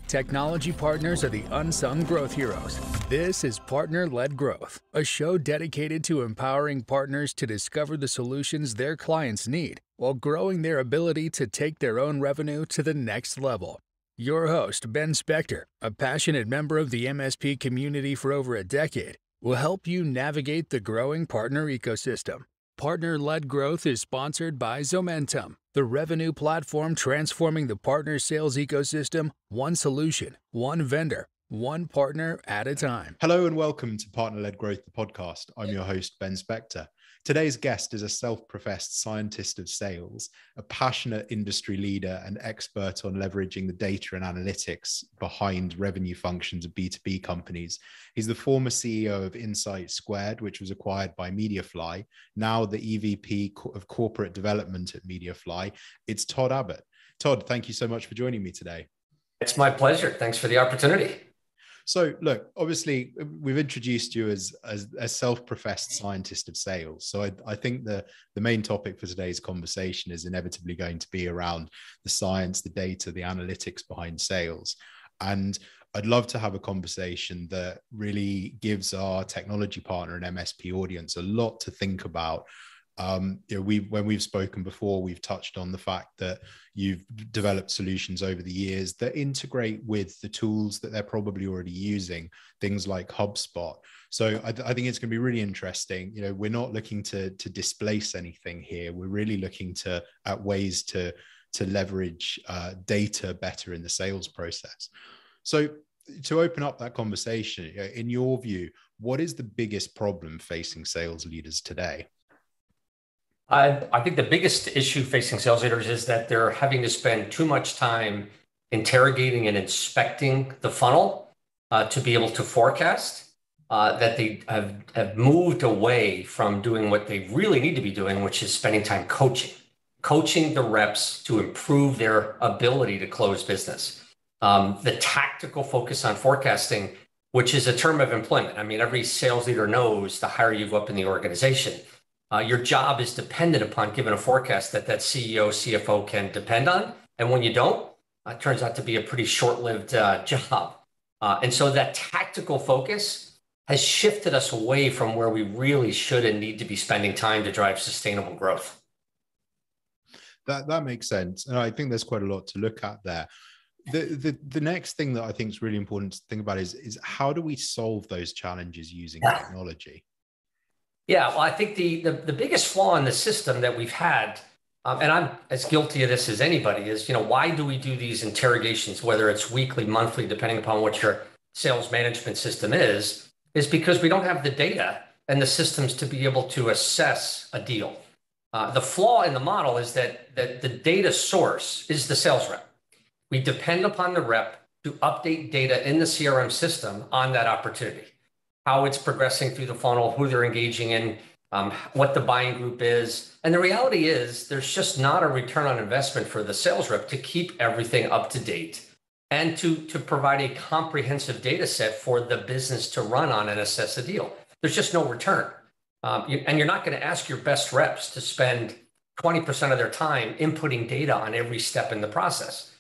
Technology partners are the unsung growth heroes. This is Partner-Led Growth, a show dedicated to empowering partners to discover the solutions their clients need while growing their ability to take their own revenue to the next level. Your host, Ben Spector, a passionate member of the MSP community for over a decade, will help you navigate the growing partner ecosystem. Partner-Led Growth is sponsored by Zomentum, the revenue platform transforming the partner sales ecosystem, one solution, one vendor, one partner at a time. Hello and welcome to Partner-Led Growth, the podcast. I'm your host, Ben Spector. Today's guest is a self-professed scientist of sales, a passionate industry leader and expert on leveraging the data and analytics behind revenue functions of B2B companies. He's the former CEO of Insight Squared, which was acquired by Mediafly, now the EVP of Corporate Development at Mediafly. It's Todd Abbott. Todd, thank you so much for joining me today. It's my pleasure. Thanks for the opportunity. So look, obviously we've introduced you as a self-professed scientist of sales. So I think the main topic for today's conversation is inevitably going to be around the science, the data, the analytics behind sales. And I'd love to have a conversation that really gives our technology partner and MSP audience a lot to think about. When we've spoken before, we've touched on the fact that you've developed solutions over the years that integrate with the tools that they're probably already using, things like HubSpot. So I think it's going to be really interesting. You know, we're not looking to displace anything here. We're really looking at ways to leverage data better in the sales process. So to open up that conversation, in your view, what is the biggest problem facing sales leaders today? I think the biggest issue facing sales leaders is that they're having to spend too much time interrogating and inspecting the funnel to be able to forecast, that they have moved away from doing what they really need to be doing, which is spending time coaching the reps to improve their ability to close business. The tactical focus on forecasting, which is a term of employment. I mean, every sales leader knows the higher you go up in the organization, your job is dependent upon giving a forecast that CEO, CFO can depend on. And when you don't, it turns out to be a pretty short-lived job. And so that tactical focus has shifted us away from where we really should and need to be spending time to drive sustainable growth. That makes sense. And I think there's quite a lot to look at there. The next thing that I think is really important to think about is how do we solve those challenges using technology? Yeah, well, I think the biggest flaw in the system that we've had, and I'm as guilty of this as anybody, is, why do we do these interrogations, whether it's weekly, monthly, depending upon what your sales management system is because we don't have the data and the systems to be able to assess a deal. The flaw in the model is that the data source is the sales rep. We depend upon the rep to update data in the CRM system on that opportunity, how it's progressing through the funnel, who they're engaging in, what the buying group is. And the reality is there's just not a return on investment for the sales rep to keep everything up to date and to provide a comprehensive data set for the business to run on and assess a deal. There's just no return. And you're not going to ask your best reps to spend 20% of their time inputting data on every step in the process.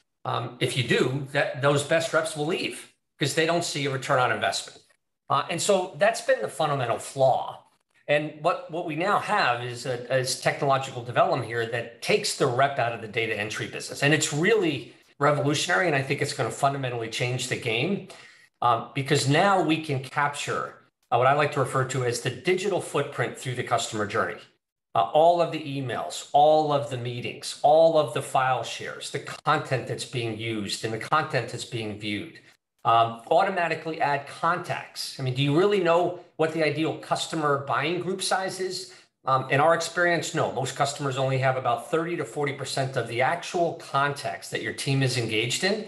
If you do, those best reps will leave because they don't see a return on investment. And so that's been the fundamental flaw. And what we now have is technological development here that takes the rep out of the data entry business. And it's really revolutionary. And I think it's going to fundamentally change the game because now we can capture what I like to refer to as the digital footprint through the customer journey. All of the emails, all of the meetings, all of the file shares, the content that's being used and the content that's being viewed. Automatically add contacts. I mean, do you really know what the ideal customer buying group size is? In our experience, no. Most customers only have about 30 to 40% of the actual contacts that your team is engaged in.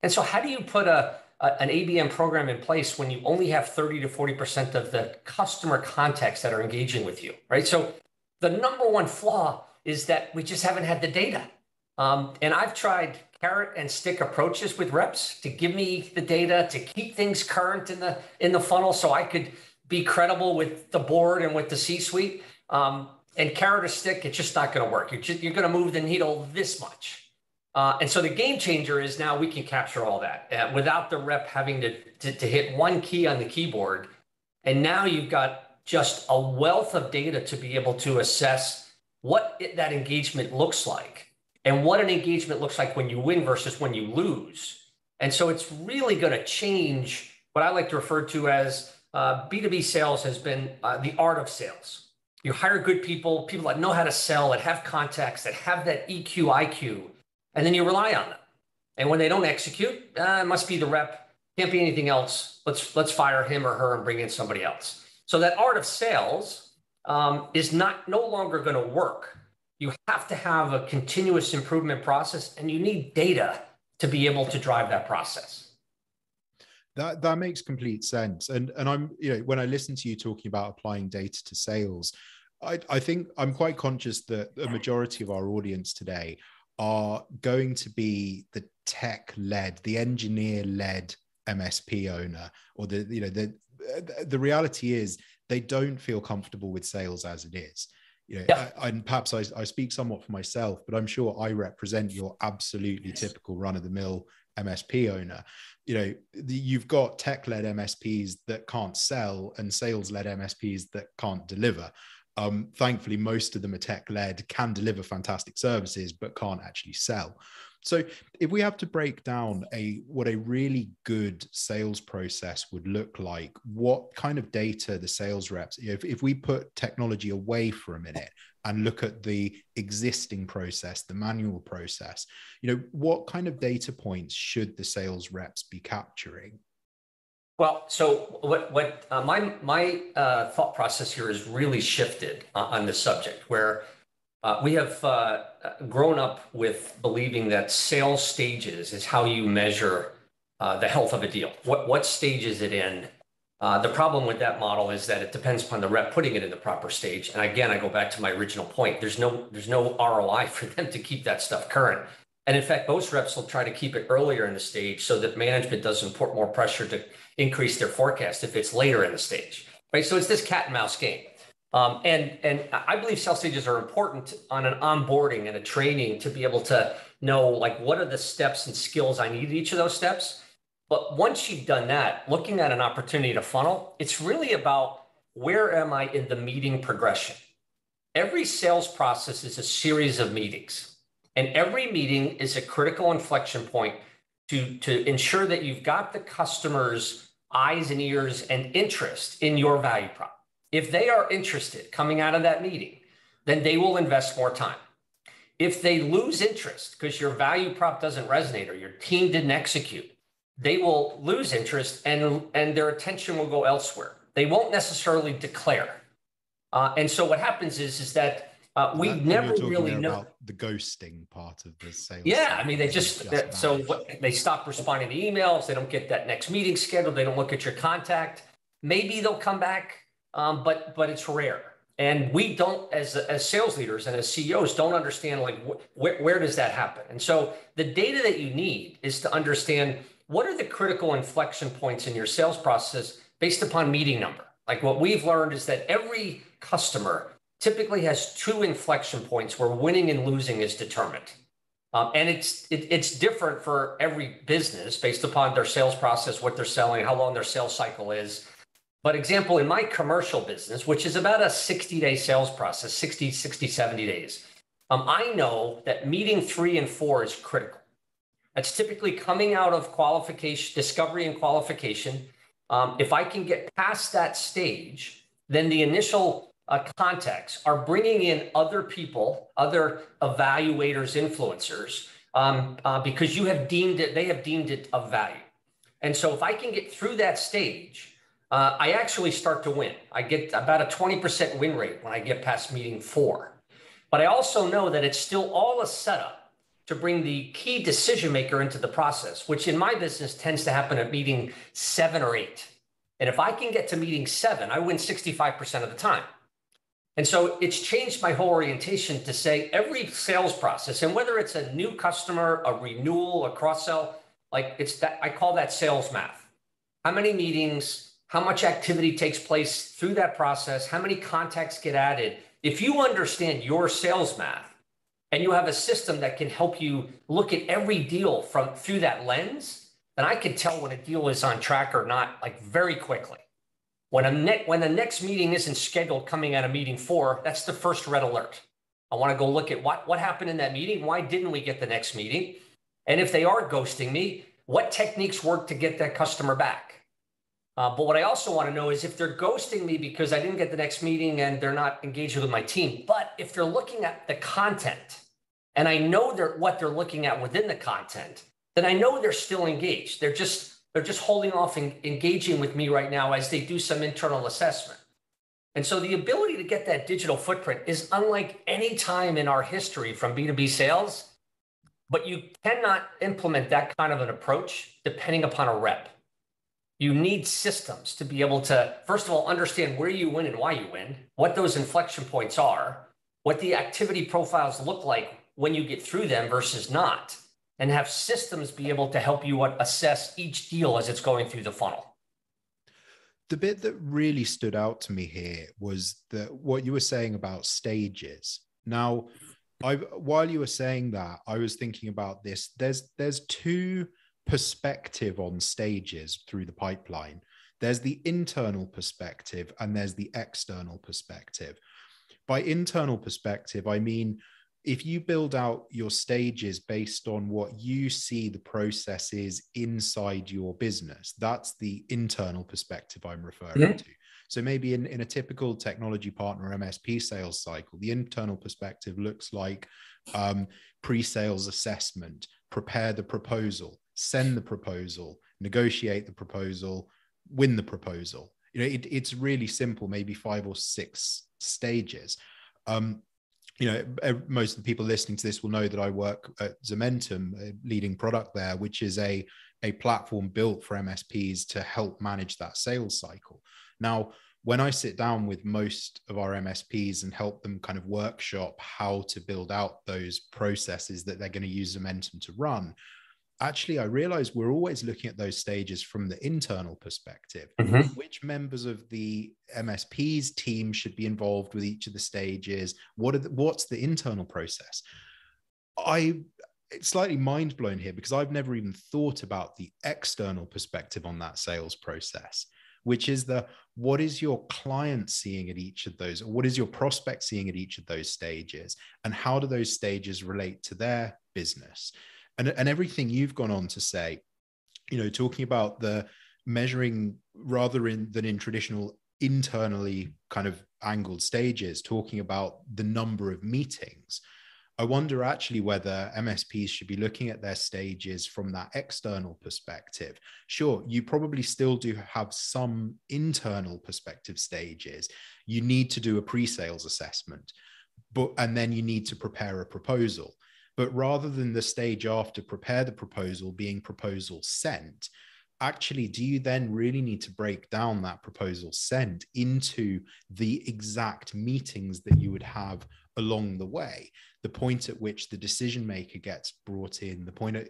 And so how do you put an ABM program in place when you only have 30 to 40% of the customer contacts that are engaging with you, right? So the number one flaw is that we just haven't had the data. And I've tried carrot and stick approaches with reps to give me the data, to keep things current in the funnel so I could be credible with the board and with the C-suite. And carrot or stick, it's just not going to work. You're going to move the needle this much. And so the game changer is now we can capture all that without the rep having to hit one key on the keyboard. And now you've got just a wealth of data to be able to assess what that engagement looks like and what an engagement looks like when you win versus when you lose. And so it's really going to change what I like to refer to as B2B sales has been the art of sales. You hire good people, people that know how to sell, that have contacts, that have that EQ, IQ, and then you rely on them. And when they don't execute, it must be the rep, can't be anything else. Let's fire him or her and bring in somebody else. So that art of sales is no longer going to work. You have to have a continuous improvement process, and you need data to be able to drive that process. That makes complete sense. And I'm, when I listen to you talking about applying data to sales, I think I'm quite conscious that the majority of our audience today are going to be the tech-led, the engineer-led MSP owner, or the reality is they don't feel comfortable with sales as it is. And perhaps I speak somewhat for myself, but I'm sure I represent your absolutely typical run-of-the-mill MSP owner. You've got tech-led MSPs that can't sell and sales-led MSPs that can't deliver. Thankfully, most of them are tech-led, can deliver fantastic services, but can't actually sell. So if we have to break down what a really good sales process would look like, what kind of data the sales reps, if we put technology away for a minute and look at the existing process, the manual process, what kind of data points should the sales reps be capturing? Well, so what my thought process here is really shifted on this subject, where we have grown up with believing that sales stages is how you measure the health of a deal. What stage is it in? The problem with that model is that it depends upon the rep putting it in the proper stage. And again, I go back to my original point. There's no ROI for them to keep that stuff current. And in fact, most reps will try to keep it earlier in the stage so that management doesn't put more pressure to increase their forecast if it's later in the stage, right? So it's this cat and mouse game. And I believe sales stages are important on an onboarding and a training to be able to know, like, what are the steps and skills I need at each of those steps. But once you've done that, looking at an opportunity to funnel, it's really about where am I in the meeting progression? Every sales process is a series of meetings. And every meeting is a critical inflection point to ensure that you've got the customer's eyes and ears and interest in your value prop. If they are interested coming out of that meeting, then they will invest more time. If they lose interest because your value prop doesn't resonate or your team didn't execute, they will lose interest and their attention will go elsewhere. They won't necessarily declare. And so what happens is that we never really know about the ghosting part of the sales. Yeah, I mean, they they stop responding to emails. They don't get that next meeting scheduled. They don't look at your contact. Maybe they'll come back, but it's rare. And we don't, as sales leaders and as CEOs, don't understand like where does that happen. And so the data that you need is to understand what are the critical inflection points in your sales process based upon meeting number. Like what we've learned is that every customer typically has 2 inflection points where winning and losing is determined. And it's different for every business based upon their sales process, what they're selling, how long their sales cycle is. But example, in my commercial business, which is about a 60-day sales process, 60, 70 days, I know that meeting 3 and 4 is critical. That's typically coming out of qualification, discovery and qualification. If I can get past that stage, then the initial contacts are bringing in other people, other evaluators, influencers, because they have deemed it of value. And so if I can get through that stage, I actually start to win. I get about a 20% win rate when I get past meeting 4. But I also know that it's still all a setup to bring the key decision maker into the process, which in my business tends to happen at meeting 7 or 8. And if I can get to meeting 7, I win 65% of the time. And so it's changed my whole orientation to say every sales process, and whether it's a new customer, a renewal, a cross-sell, like it's that, I call that sales math. How many meetings, how much activity takes place through that process, how many contacts get added. If you understand your sales math and you have a system that can help you look at every deal through that lens, then I can tell when a deal is on track or not, like very quickly. When the next meeting isn't scheduled coming out of meeting 4, that's the first red alert. I want to go look at what happened in that meeting. Why didn't we get the next meeting? And if they are ghosting me, what techniques work to get that customer back? But what I also want to know is if they're ghosting me because I didn't get the next meeting and they're not engaged with my team, but if they're looking at the content and I know what they're looking at within the content, then I know they're still engaged. They're just holding off and engaging with me right now as they do some internal assessment. And so the ability to get that digital footprint is unlike any time in our history from B2B sales, but you cannot implement that kind of an approach depending upon a rep. You need systems to be able to, first of all, understand where you win and why you win, what those inflection points are, what the activity profiles look like when you get through them versus not, and have systems be able to help you assess each deal as it's going through the funnel. The bit that really stood out to me here was what you were saying about stages. Now, while you were saying that, I was thinking about this. There's two perspective on stages through the pipeline. There's the internal perspective and there's the external perspective. By internal perspective, I mean, if you build out your stages based on what you see the process is inside your business, that's the internal perspective I'm referring to. So maybe in a typical technology partner MSP sales cycle, the internal perspective looks like pre-sales assessment, prepare the proposal, send the proposal, negotiate the proposal, win the proposal. It's really simple, maybe 5 or 6 stages. Most of the people listening to this will know that I work at Zementum, a leading product there, which is a platform built for MSPs to help manage that sales cycle. Now, when I sit down with most of our MSPs and help them kind of workshop how to build out those processes that they're going to use Zementum to run, actually, I realize we're always looking at those stages from the internal perspective. Which members of the MSP's team should be involved with each of the stages? What's the internal process? It's slightly mind blown here because I've never even thought about the external perspective on that sales process, which is what is your client seeing at each of those, or what is your prospect seeing at each of those stages, and how do those stages relate to their business? And everything you've gone on to say, talking about the measuring rather than in traditional internally kind of angled stages, talking about the number of meetings. I wonder actually whether MSPs should be looking at their stages from that external perspective. Sure, you probably still do have some internal perspective stages. You need to do a pre-sales assessment, and then you need to prepare a proposal. But rather than the stage after prepare the proposal being proposal sent, actually, do you then really need to break down that proposal sent into the exact meetings that you would have along the way? The point at which the decision maker gets brought in, the point at,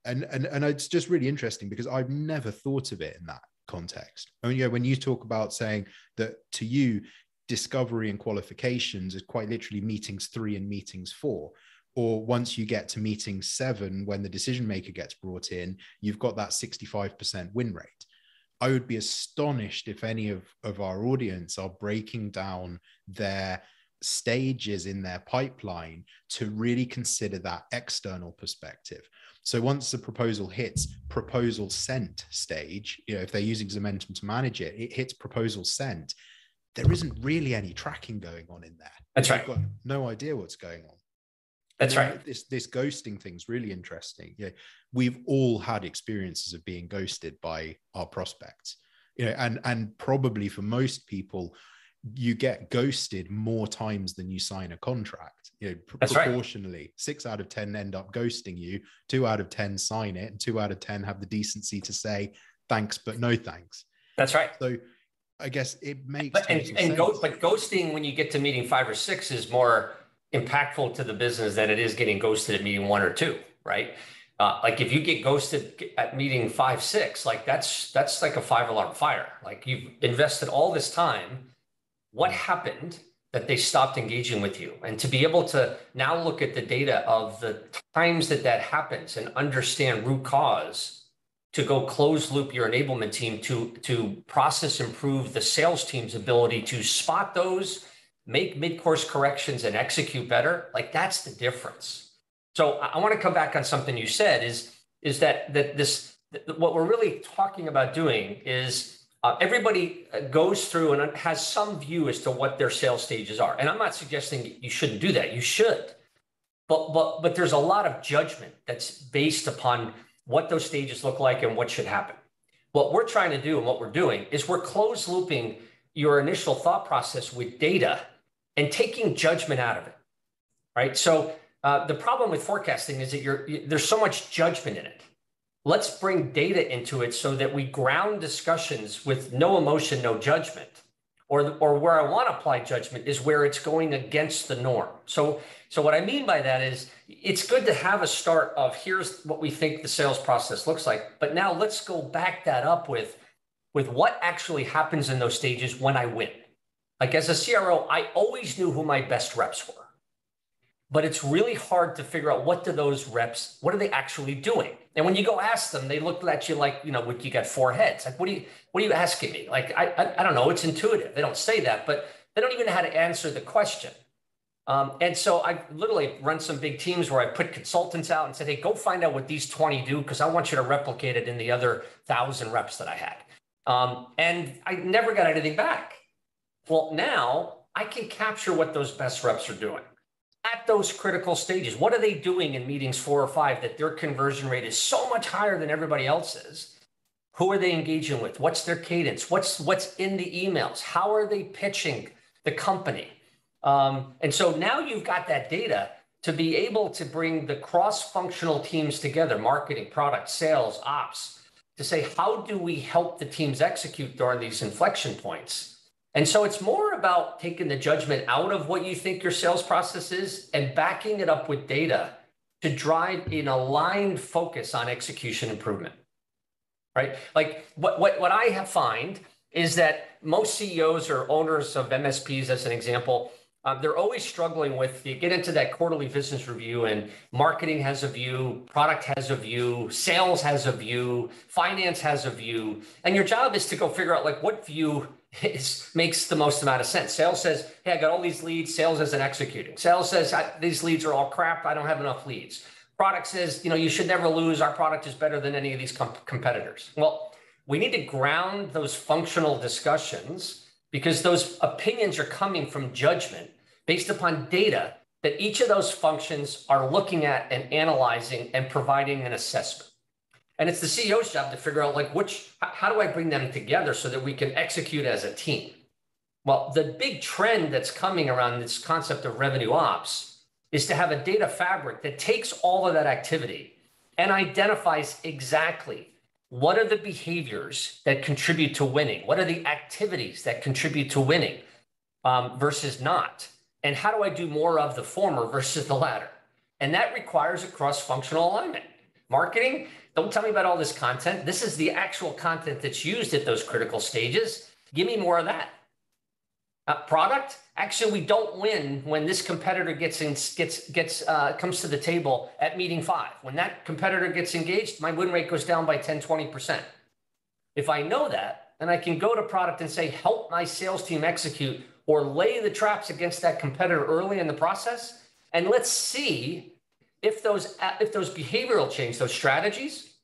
and it's just really interesting because I've never thought of it in that context. I mean, when you talk about saying that to you, discovery and qualifications is quite literally meetings 3 and meetings 4. Or once you get to meeting 7, when the decision maker gets brought in, you've got that 65% win rate. I would be astonished if any of our audience are breaking down their stages in their pipeline to really consider that external perspective. So once the proposal hits proposal sent stage, if they're using Zementum to manage it, it hits proposal sent. There isn't really any tracking going on in there. That's right. I've got no idea what's going on. That's right. This ghosting thing's really interesting. We've all had experiences of being ghosted by our prospects. And probably for most people, you get ghosted more times than you sign a contract. That's proportionally, right. 6 out of 10 end up ghosting you, 2 out of 10 sign it, and 2 out of 10 have the decency to say thanks, but no thanks. That's right. So I guess it makes but sense. Ghosting when you get to meeting 5 or 6 is more impactful to the business than it is getting ghosted at meeting 1 or 2, right? Like if you get ghosted at meeting 5, 6, like that's like a 5-alarm fire. Like you've invested all this time. What happened? that they stopped engaging with you. And to be able to now look at the data of the times that that happens and understand root cause, to go close loop your enablement team to process, improve the sales team's ability to spot those, make mid-course corrections, and execute better. Like, that's the difference. So I want to come back on something you said is that what we're really talking about doing is everybody goes through and has some view as to what their sales stages are. And I'm not suggesting you shouldn't do that. You should. But there's a lot of judgment that's based upon what those stages look like and what should happen. What we're trying to do and what we're doing is we're closed looping your initial thought process with data and taking judgment out of it, right? So the problem with forecasting is that there's so much judgment in it. Let's bring data into it so that we ground discussions with no emotion, no judgment. Or where I want to apply judgment is where it's going against the norm. So what I mean by that is it's good to have a start of here's what we think the sales process looks like. But now let's go back that up with what actually happens in those stages when I win. Like, as a CRO, I always knew who my best reps were. But it's really hard to figure out what are they actually doing? And when you go ask them, they look at you like, you got four heads. Like, what are you asking me? Like, I don't know. It's intuitive. They don't say that, but they don't even know how to answer the question. And so I literally run some big teams where I put consultants out and said, hey, go find out what these 20 do, because I want you to replicate it in the other 1,000 reps that I had. And I never got anything back. Well, now I can capture what those best reps are doing at those critical stages. What are they doing in meetings 4 or 5 that their conversion rate is so much higher than everybody else's? Who are they engaging with? What's their cadence? What's in the emails? How are they pitching the company? And so now you've got that data to be able to bring the cross-functional teams together, marketing, product, sales, ops, to say, how do we help the teams execute during these inflection points? And so it's more about taking the judgment out of what you think your sales process is and backing it up with data to drive an aligned focus on execution improvement, right? Like what I find is that most CEOs or owners of MSPs, as an example, they're always struggling with, you get into that quarterly business review and marketing has a view, product has a view, sales has a view, finance has a view. And your job is to go figure out like what view makes the most amount of sense. Sales says, hey, I got all these leads. Sales isn't executing. Sales says, these leads are all crap. I don't have enough leads. Product says, you should never lose. Our product is better than any of these competitors. Well, we need to ground those functional discussions because those opinions are coming from judgment based upon data that each of those functions are looking at and analyzing and providing an assessment. And it's the CEO's job to figure out like how do I bring them together so that we can execute as a team? Well, the big trend that's coming around this concept of revenue ops is to have a data fabric that takes all of that activity and identifies exactly what are the behaviors that contribute to winning? What are the activities that contribute to winning versus not? And how do I do more of the former versus the latter? And that requires a cross-functional alignment. Marketing, don't tell me about all this content. This is the actual content that's used at those critical stages. Give me more of that. Product, actually, we don't win when this competitor comes to the table at meeting 5. When that competitor gets engaged, my win rate goes down by 10, 20%. If I know that, then I can go to product and say, help my sales team execute or lay the traps against that competitor early in the process. And let's see if those behavioral change, those strategies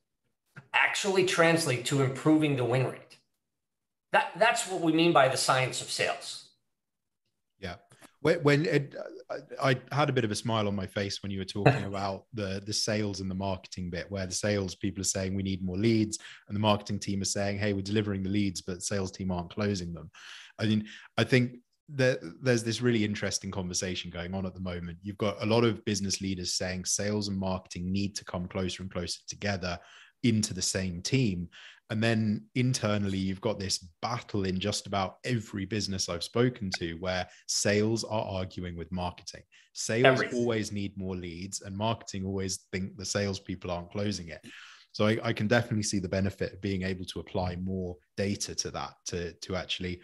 actually translate to improving the win rate. That's what we mean by the science of sales. Yeah. I had a bit of a smile on my face when you were talking about the sales and the marketing bit, where the sales people are saying we need more leads and the marketing team are saying, hey, we're delivering the leads, but the sales team aren't closing them. I mean, I think that there's this really interesting conversation going on at the moment. You've got a lot of business leaders saying sales and marketing need to come closer and closer together into the same team. And then internally, you've got this battle in just about every business I've spoken to where sales are arguing with marketing. Sales always need more leads and marketing always think the salespeople aren't closing it. So I can definitely see the benefit of being able to apply more data to that, to actually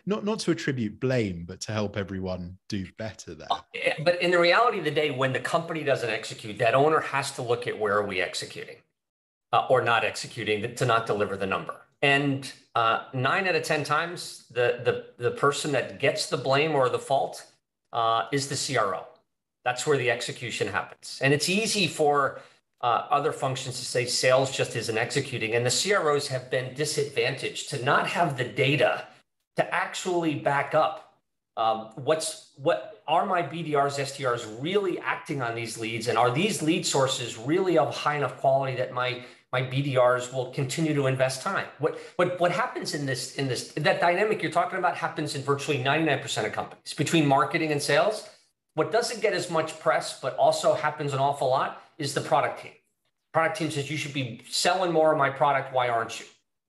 Not to attribute blame, but to help everyone do better there. But in the reality of the day, when the company doesn't execute, that owner has to look at where are we executing or not executing to not deliver the number. And 9 out of 10 times, the person that gets the blame or the fault is the CRO. That's where the execution happens. And it's easy for other functions to say sales just isn't executing. And the CROs have been disadvantaged to not have the data to actually back up what are my BDRs, SDRs really acting on these leads, and are these lead sources really of high enough quality that my BDRs will continue to invest time? What happens in this that dynamic you're talking about happens in virtually 99% of companies between marketing and sales. What doesn't get as much press, but also happens an awful lot, is the product team. Product team says you should be selling more of my product. Why aren't you?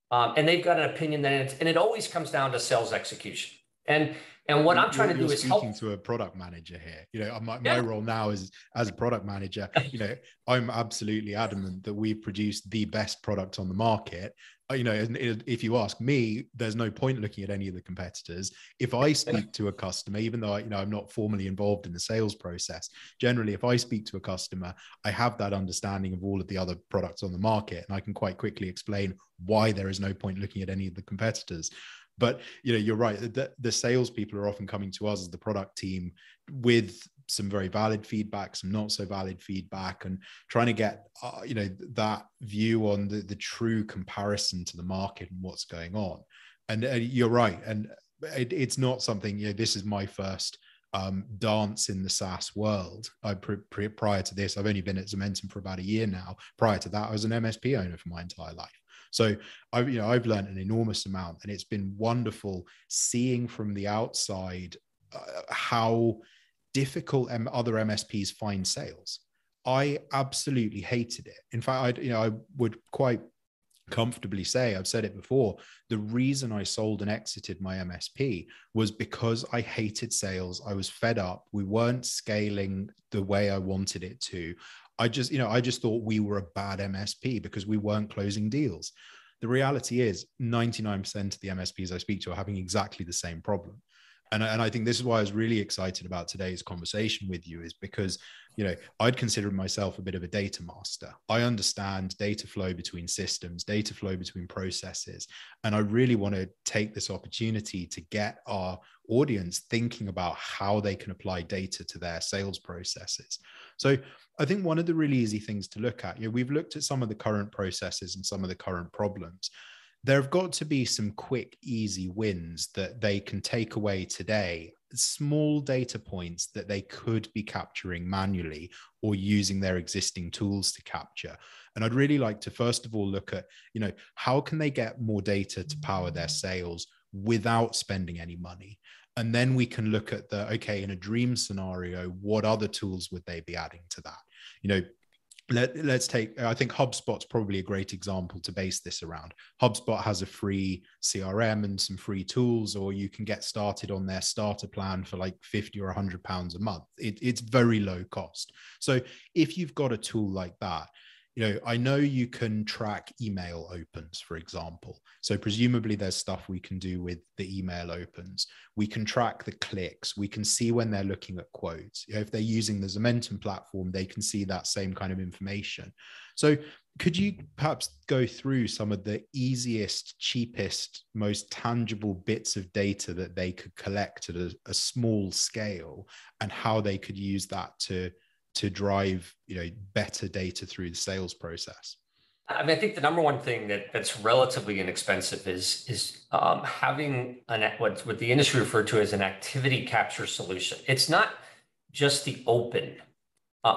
And they've got an opinion that it always comes down to sales execution. And what I'm trying to do is help. Speaking to a product manager here, you know, my role now is as a product manager, you know, I'm absolutely adamant that we produce the best product on the market. You know, if you ask me, there's no point looking at any of the competitors. If I speak to a customer, even though, you know, I'm not formally involved in the sales process, generally, if I speak to a customer, I have that understanding of all of the other products on the market, and I can quite quickly explain why there is no point looking at any of the competitors. But, you know, you're right. The salespeople are often coming to us as the product team with some very valid feedback, some not so valid feedback, and trying to get, you know, that view on the true comparison to the market and what's going on. And you're right. And it's not something, you know, this is my first dance in the SaaS world. Prior to this, I've only been at Zementum for about a year now. Prior to that, I was an MSP owner for my entire life. So I've learned an enormous amount, and it's been wonderful seeing from the outside how difficult other MSPs find sales. I absolutely hated it. In fact, I would quite comfortably say, I've said it before, the reason I sold and exited my MSP was because I hated sales. I was fed up. We weren't scaling the way I wanted it to. I just thought we were a bad MSP because we weren't closing deals. The reality is 99% of the MSPs I speak to are having exactly the same problem. And I think this is why I was really excited about today's conversation with you, is because, you know, I'd consider myself a bit of a data master. I understand data flow between systems, data flow between processes. And I really want to take this opportunity to get our audience thinking about how they can apply data to their sales processes. So I think one of the really easy things to look at, you know, we've looked at some of the current processes and some of the current problems. There have got to be some quick, easy wins that they can take away today, small data points that they could be capturing manually or using their existing tools to capture. And I'd really like to, first of all, look at, you know, how can they get more data to power their sales without spending any money? And then we can look at okay, in a dream scenario, what other tools would they be adding to that? You know, let's take, I think HubSpot's probably a great example to base this around. HubSpot has a free CRM and some free tools, or you can get started on their starter plan for like 50 or £100 a month. It's very low cost. So if you've got a tool like that, you know, I know you can track email opens, for example. So presumably there's stuff we can do with the email opens. We can track the clicks. We can see when they're looking at quotes. You know, if they're using the Zementum platform, they can see that same kind of information. So could you perhaps go through some of the easiest, cheapest, most tangible bits of data that they could collect at a small scale, and how they could use that to drive, you know, better data through the sales process? I mean, I think the number one thing that's relatively inexpensive is having what the industry referred to as an activity capture solution. It's not just the open.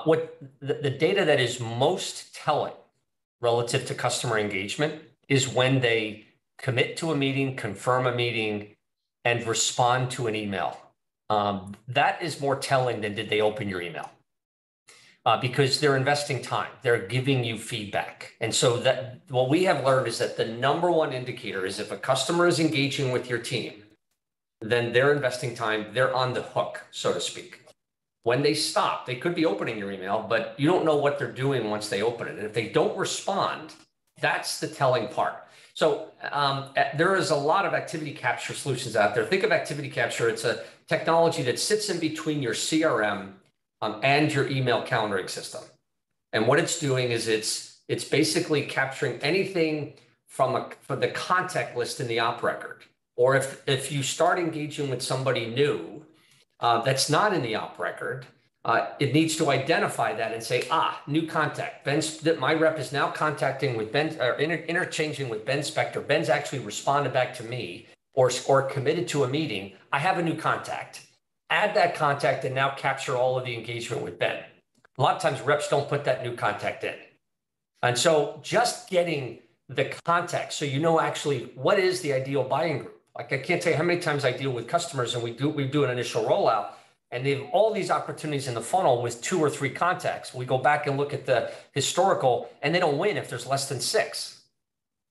What the data that is most telling relative to customer engagement is when they commit to a meeting, confirm a meeting, and respond to an email. That is more telling than did they open your email. Because they're investing time, they're giving you feedback. And so that what we have learned is that the number one indicator is if a customer is engaging with your team, then they're investing time, they're on the hook, so to speak. When they stop, they could be opening your email, but you don't know what they're doing once they open it. And if they don't respond, That's the telling part. So there is a lot of activity capture solutions out there. Think of activity capture. It's a technology that sits in between your CRM and your email calendaring system. And what it's doing is it's basically capturing anything from the contact list in the op record. Or if you start engaging with somebody new that's not in the op record, it needs to identify that and say, new contact. My rep is now contacting with Ben, or interchanging with Ben Spector. Ben's actually responded back to me or committed to a meeting. I have a new contact. Add that contact and now capture all of the engagement with Ben. A lot of times reps don't put that new contact in. And so just getting the context, so you know actually what is the ideal buying group. Like I can't tell you how many times I deal with customers and we do an initial rollout and they have all these opportunities in the funnel with 2 or 3 contacts. We go back and look at the historical and they don't win if there's less than 6.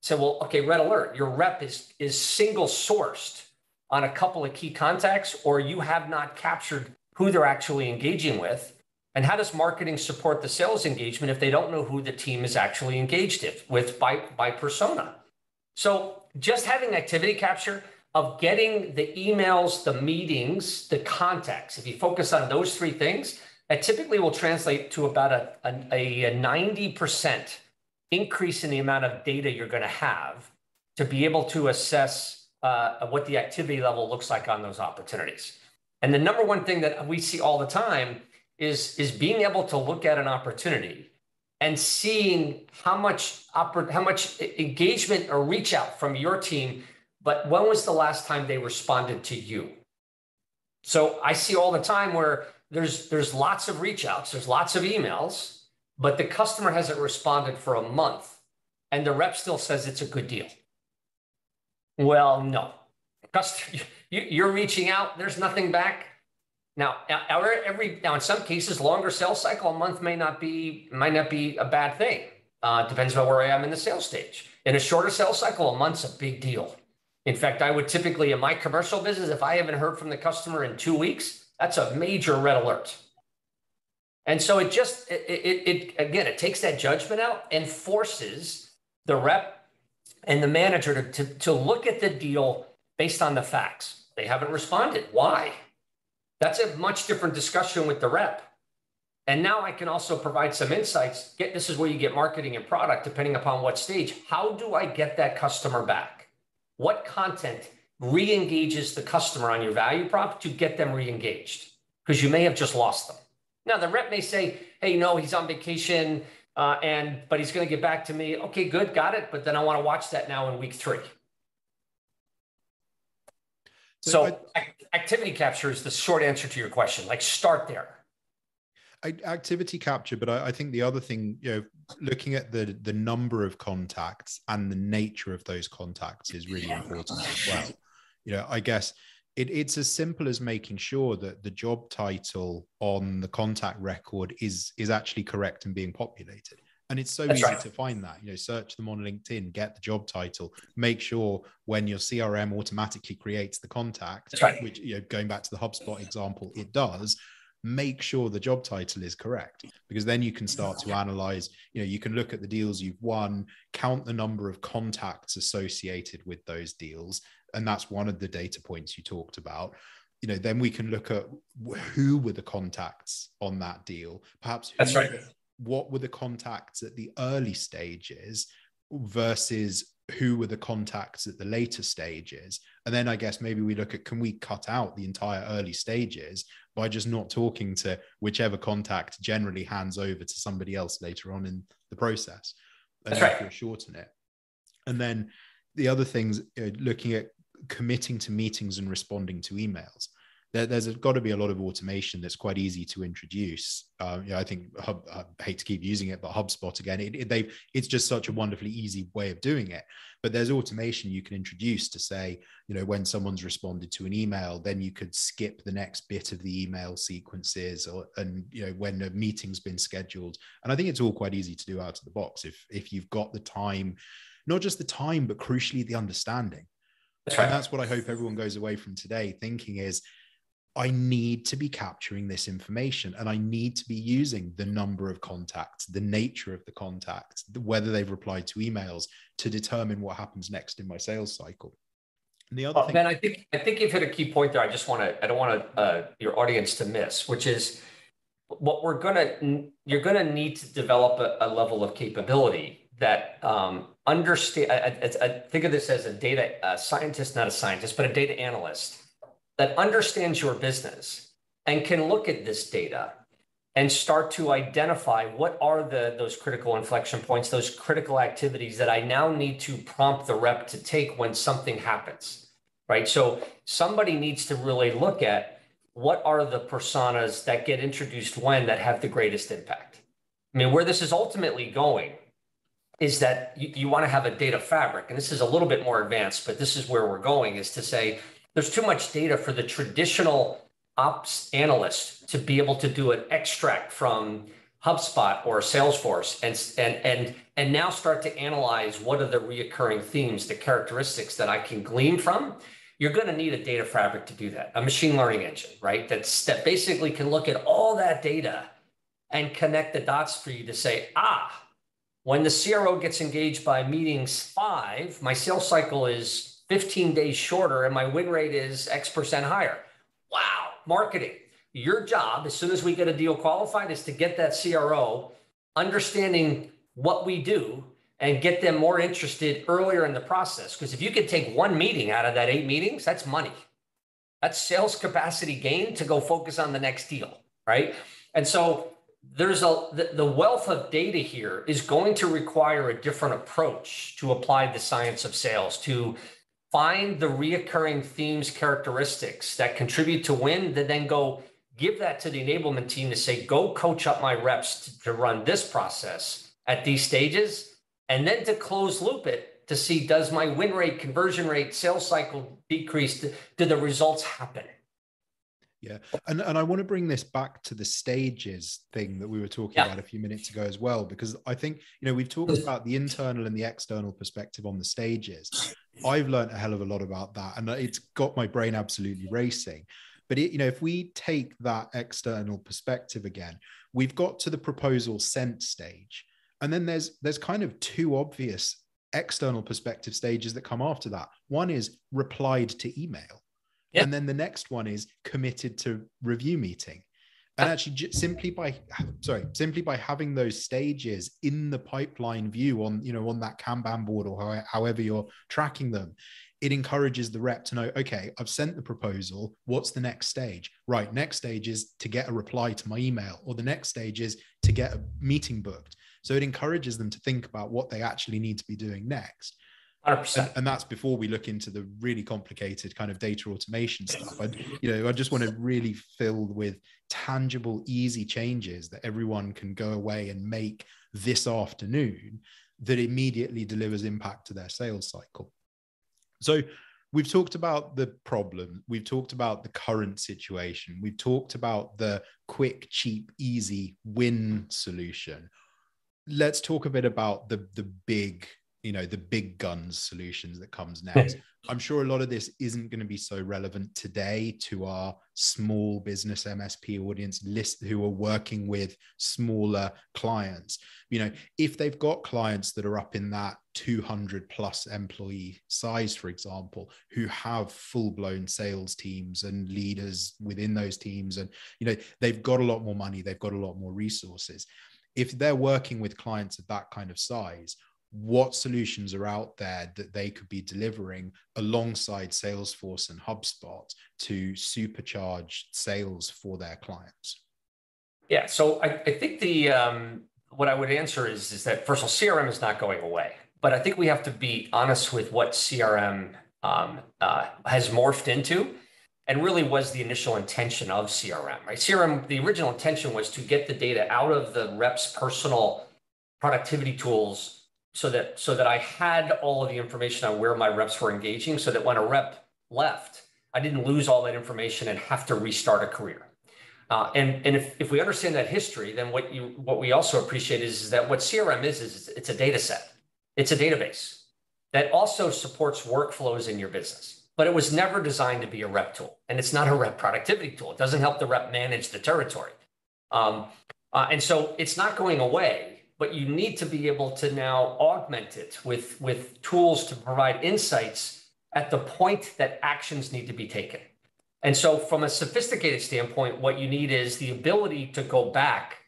So, well, okay, red alert, your rep is single sourced on a couple of key contacts, or you have not captured who they're actually engaging with. And how does marketing support the sales engagement if they don't know who the team is actually engaged with by persona? So just having activity capture of getting the emails, the meetings, the contacts, if you focus on those 3 things, that typically will translate to about a 90% increase in the amount of data you're going to have to be able to assess what the activity level looks like on those opportunities. And the number one thing that we see all the time is being able to look at an opportunity and seeing how much engagement or reach out from your team, but when was the last time they responded to you? So I see all the time where there's lots of reach outs, there's lots of emails, but the customer hasn't responded for a month and the rep still says it's a good deal. Well, no. You're reaching out, there's nothing back. Now, in some cases, longer sales cycle, a month might not be a bad thing. Depends on where I am in the sales stage. In a shorter sales cycle, a month's a big deal. In fact, I would typically, in my commercial business, if I haven't heard from the customer in 2 weeks, that's a major red alert. And so it takes that judgment out and forces the rep and the manager to look at the deal based on the facts. They haven't responded. Why? That's a much different discussion with the rep. And now I can also provide some insights. This is where you get marketing and product, depending upon what stage. How do I get that customer back? What content re-engages the customer on your value prop to get them re-engaged? Because you may have just lost them. Now, the rep may say, hey, he's on vacation, but he's going to get back to me. Okay, good, got it. But then I want to watch that now in week 3. So activity capture is the short answer to your question. Like start there. Activity capture, but I think the other thing, looking at the number of contacts and the nature of those contacts is really important as well. I guess it's as simple as making sure that the job title on the contact record is actually correct and being populated. And it's so easy to find that, search them on LinkedIn, get the job title, make sure when your CRM automatically creates the contact, which, going back to the HubSpot example, it does, make sure the job title is correct, because then you can start to analyze, you can look at the deals you've won, count the number of contacts associated with those deals. And that's one of the data points you talked about. Then we can look at who were the contacts on that deal, perhaps what were the contacts at the early stages versus who were the contacts at the later stages. And then I guess maybe we look at, can we cut out the entire early stages by just not talking to whichever contact generally hands over to somebody else later on in the process, and therefore shorten it. And then the other things, looking at committing to meetings and responding to emails. There's got to be a lot of automation that's quite easy to introduce. I think I hate to keep using it, but HubSpot again, it's just such a wonderfully easy way of doing it. But there's automation you can introduce to say, when someone's responded to an email, then you could skip the next bit of the email sequences, when a meeting's been scheduled. And I think it's all quite easy to do out of the box if you've got the time, not just the time, but crucially the understanding. And that's what I hope everyone goes away from today thinking is, I need to be capturing this information, and I need to be using the number of contacts, the nature of the contacts, whether they've replied to emails, to determine what happens next in my sales cycle. And the other thing, Ben, I think you've hit a key point there. I don't want your audience to miss, which is what you're gonna need to develop a level of capability that understand. I think of this as a data scientist, not a scientist, but a data analyst that understands your business and can look at this data and start to identify what are those critical inflection points, those critical activities that I now need to prompt the rep to take when something happens, right? So somebody needs to really look at what are the personas that get introduced when that have the greatest impact. I mean, where this is ultimately going is that you want to have a data fabric, and this is a little bit more advanced, but this is where we're going, is to say, there's too much data for the traditional ops analyst to be able to do an extract from HubSpot or Salesforce and now start to analyze what are the reoccurring themes, the characteristics that I can glean from. You're going to need a data fabric to do that, a machine learning engine, right? That basically can look at all that data and connect the dots for you to say, when the CRO gets engaged by meetings 5, my sales cycle is 15 days shorter and my win rate is X% higher. Wow, marketing. Your job, as soon as we get a deal qualified, is to get that CRO understanding what we do and get them more interested earlier in the process. Because if you could take 1 meeting out of that 8 meetings, that's money. That's sales capacity gain to go focus on the next deal, right? And so there's the wealth of data here is going to require a different approach to apply the science of sales, to find the reoccurring themes, characteristics that contribute to win, that then go give that to the enablement team to say, go coach up my reps to run this process at these stages, and then to close loop it to see, does my win rate, conversion rate, sales cycle decrease? Do the results happen? Yeah. And I want to bring this back to the stages thing that we were talking about a few minutes ago as well, because I think, we've talked about the internal and the external perspective on the stages. I've learned a hell of a lot about that, and it's got my brain absolutely racing. But if we take that external perspective again, we've got to the proposal sent stage. And then there's kind of 2 obvious external perspective stages that come after that. One is replied to email. Yep. And then the next one is committed to review meeting. And actually simply by having those stages in the pipeline view on that Kanban board or however you're tracking them, it encourages the rep to know, okay, I've sent the proposal. What's the next stage? Right. Next stage is to get a reply to my email, or the next stage is to get a meeting booked. So it encourages them to think about what they actually need to be doing next. 100%. And that's before we look into the really complicated kind of data automation stuff. I just want to really fill with tangible, easy changes that everyone can go away and make this afternoon that immediately delivers impact to their sales cycle. So we've talked about the problem. We've talked about the current situation. We've talked about the quick, cheap, easy win solution. Let's talk a bit about the big guns solutions that comes next. I'm sure a lot of this isn't going to be so relevant today to our small business MSP audience list who are working with smaller clients. If they've got clients that are up in that 200 plus employee size, for example, who have full-blown sales teams and leaders within those teams, and they've got a lot more money, they've got a lot more resources. If they're working with clients of that kind of size, what solutions are out there that they could be delivering alongside Salesforce and HubSpot to supercharge sales for their clients? Yeah, so I think what I would answer is that, first of all, CRM is not going away, but I think we have to be honest with what CRM has morphed into and really was the initial intention of CRM, right? CRM, the original intention was to get the data out of the rep's personal productivity tools so that I had all of the information on where my reps were engaging, so that when a rep left, I didn't lose all that information and have to restart a career. And if we understand that history, then what we also appreciate is that what CRM is it's a data set. It's a database that also supports workflows in your business. but it was never designed to be a rep tool. And it's not a rep productivity tool. It doesn't help the rep manage the territory. And so it's not going away, but you need to be able to now augment it with tools to provide insights at the point that actions need to be taken. And so from a sophisticated standpoint, what you need is the ability to go back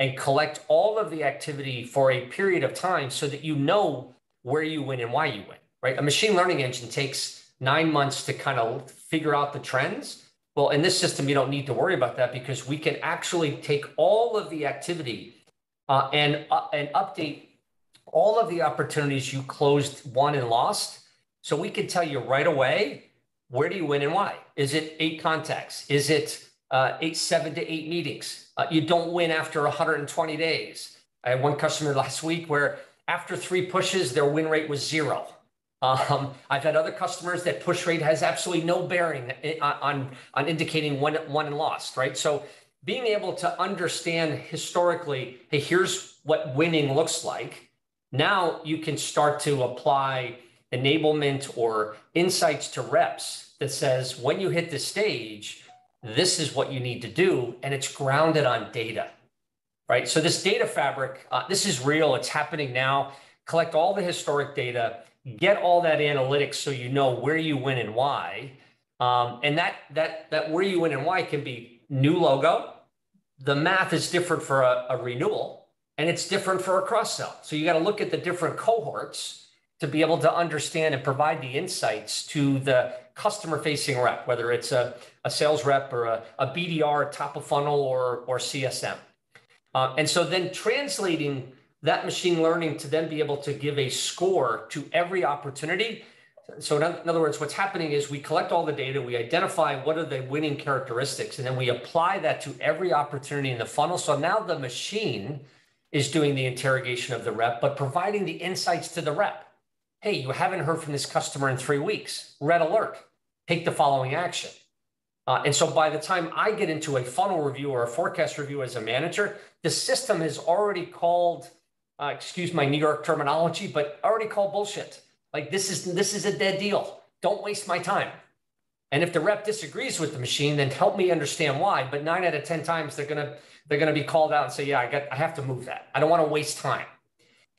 and collect all of the activity for a period of time so that you know where you win and why you win, right? A machine learning engine takes 9 months to kind of figure out the trends. Well, in this system, you don't need to worry about that because we can actually take all of the activity and update all of the opportunities you closed, won, and lost. So we can tell you right away, where do you win and why? Is it 8 contacts? Is it 7 to 8 meetings? You don't win after 120 days. I had one customer last week where after 3 pushes, their win rate was 0. I've had other customers that push rate has absolutely no bearing on indicating won and lost, right? So being able to understand historically, hey, here's what winning looks like. Now you can start to apply enablement or insights to reps that says, when you hit this stage, this is what you need to do. And it's grounded on data, right? So this data fabric, this is real. It's happening now. Collect all the historic data, get all that analytics so you know where you win and why. And that where you win and why can be new logo. The math is different for a renewal, and it's different for a cross-sell. So you got to look at the different cohorts to be able to understand and provide the insights to the customer-facing rep, whether it's a sales rep or a BDR, top of funnel, or CSM. And so then translating that machine learning to then be able to give a score to every opportunity. So in other words, what's happening is we collect all the data, we identify what are the winning characteristics, and then we apply that to every opportunity in the funnel. So now the machine is doing the interrogation of the rep, but providing the insights to the rep. Hey, you haven't heard from this customer in 3 weeks. Red alert. Take the following action. And so by the time I get into a funnel review or a forecast review as a manager, the system has already called, excuse my New York terminology, but already called bullshit. Like this is a dead deal. Don't waste my time. And if the rep disagrees with the machine, then help me understand why. But 9 out of 10 times they're gonna be called out and say, yeah, I have to move that. I don't want to waste time.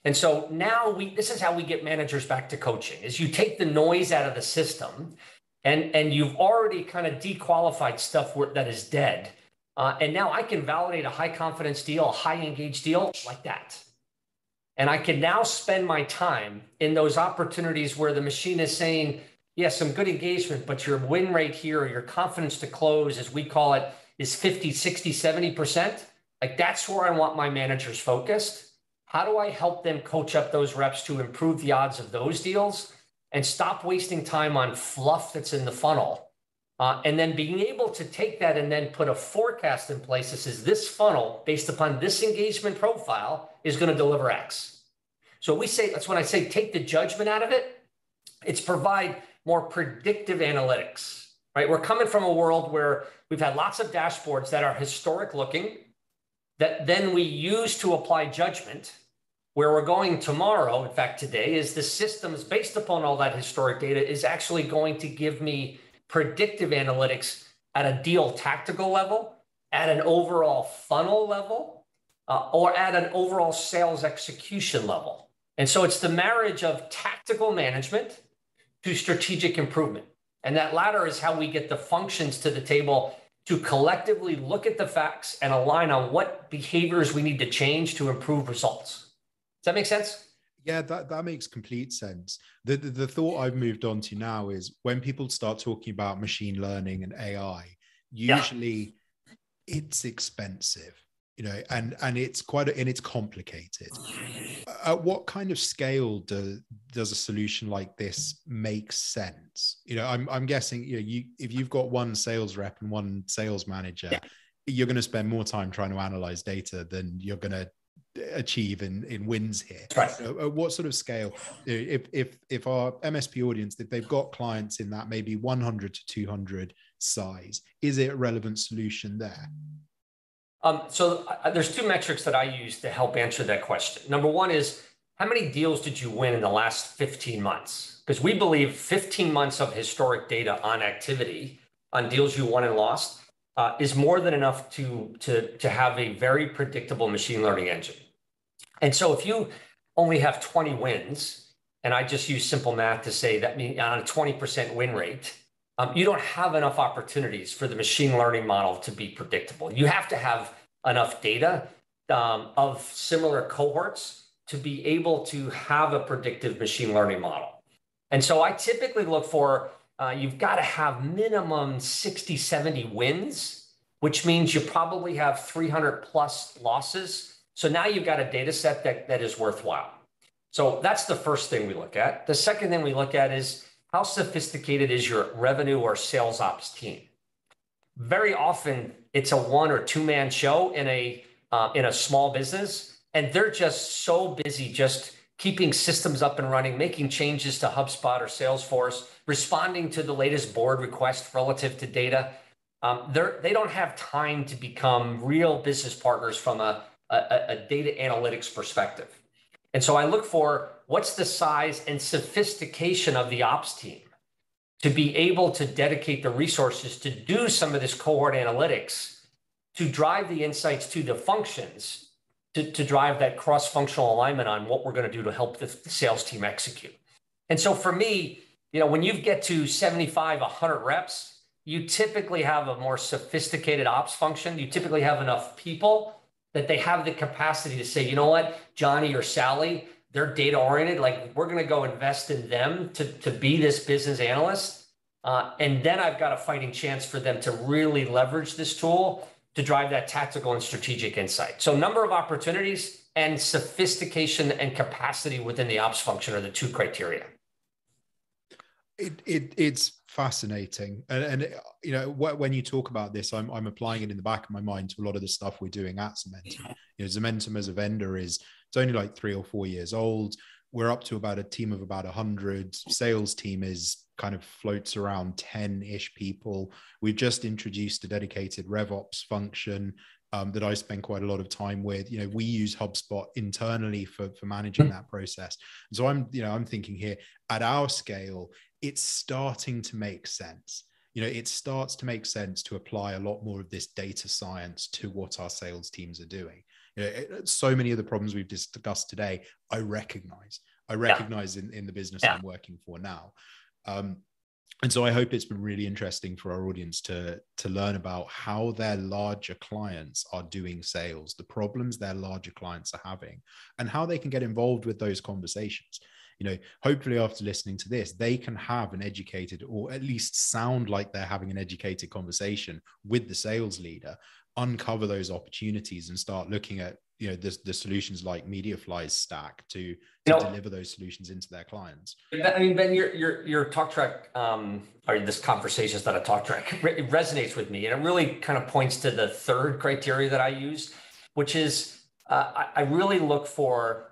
And so now this is how we get managers back to coaching, is you take the noise out of the system and you've already kind of dequalified stuff that is dead. And now I can validate a high confidence deal, a high engaged deal like that. And I can now spend my time in those opportunities where the machine is saying, yeah, some good engagement, but your win rate here, or your confidence to close, as we call it, is 50, 60, 70%. Like that's where I want my managers focused. How do I help them coach up those reps to improve the odds of those deals and stop wasting time on fluff that's in the funnel? And then being able to take that and then put a forecast in place that says this funnel, based upon this engagement profile, is going to deliver X. So that's when I say take the judgment out of it. It's provide more predictive analytics, right? We're coming from a world where we've had lots of dashboards that are historic looking that then we use to apply judgment. Where we're going tomorrow, in fact, today, is the systems based upon all that historic data is actually going to give me predictive analytics at a deal tactical level, at an overall funnel level, or at an overall sales execution level. And so it's the marriage of tactical management to strategic improvement. And that latter is how we get the functions to the table to collectively look at the facts and align on what behaviors we need to change to improve results. Does that make sense? Yeah, that makes complete sense. The thought I've moved on to now is when people start talking about machine learning and AI, usually it's expensive, and it's it's complicated. At what kind of scale does a solution like this make sense? I'm guessing if you've got one sales rep and one sales manager, you're going to spend more time trying to analyze data than you're going to achieve in wins here. Right. At what sort of scale, if our MSP audience, if they've got clients in that maybe 100 to 200 size, is it a relevant solution there? So there's 2 metrics that I use to help answer that question. Number one is how many deals did you win in the last 15 months? Because we believe 15 months of historic data on activity, on deals you won and lost, is more than enough to have a very predictable machine learning engine. And so if you only have 20 wins, and I just use simple math to say that means on a 20% win rate, you don't have enough opportunities for the machine learning model to be predictable. You have to have enough data of similar cohorts to be able to have a predictive machine learning model. And so I typically look for, you've got to have minimum 60, 70 wins, which means you probably have 300 plus losses. So now you've got a data set that is worthwhile. So that's the first thing we look at. The second thing we look at is how sophisticated is your revenue or sales ops team? Very often it's a 1 or 2 man show in a small business, and they're just so busy just keeping systems up and running, making changes to HubSpot or Salesforce, responding to the latest board request relative to data. They don't have time to become real business partners from a data analytics perspective. And so I look for what's the size and sophistication of the ops team to be able to dedicate the resources to do some of this cohort analytics, to drive the insights to the functions, to drive that cross-functional alignment on what we're going to do to help the sales team execute. And so for me, when you get to 75, 100 reps, you typically have a more sophisticated ops function. You typically have enough people that they have the capacity to say, you know what, Johnny or Sally, they're data oriented. Like, we're going to go invest in them to be this business analyst. And then I've got a fighting chance for them to really leverage this tool to drive that tactical and strategic insight. So number of opportunities and sophistication and capacity within the ops function are the 2 criteria. It's fascinating. And when you talk about this, I'm applying it in the back of my mind to a lot of the stuff we're doing at Zementum. Zementum as a vendor it's only like 3 or 4 years old. We're up to about a team of about 100. Sales team is kind of floats around 10-ish people. We've just introduced a dedicated RevOps function that I spend quite a lot of time with. We use HubSpot internally for managing that process. And so I'm thinking here at our scale, it's starting to make sense. It starts to make sense to apply a lot more of this data science to what our sales teams are doing. So many of the problems we've discussed today, I recognize in the business I'm working for now. And so I hope it's been really interesting for our audience to learn about how their larger clients are doing sales, the problems their larger clients are having, and how they can get involved with those conversations. Hopefully after listening to this, they can have an educated, or at least sound like they're having an educated conversation with the sales leader, uncover those opportunities and start looking at, the solutions like MediaFly's stack to deliver those solutions into their clients. I mean, Ben, your talk track, or this conversation is not a talk track, it resonates with me. And it really kind of points to the third criteria that I use, which is I really look for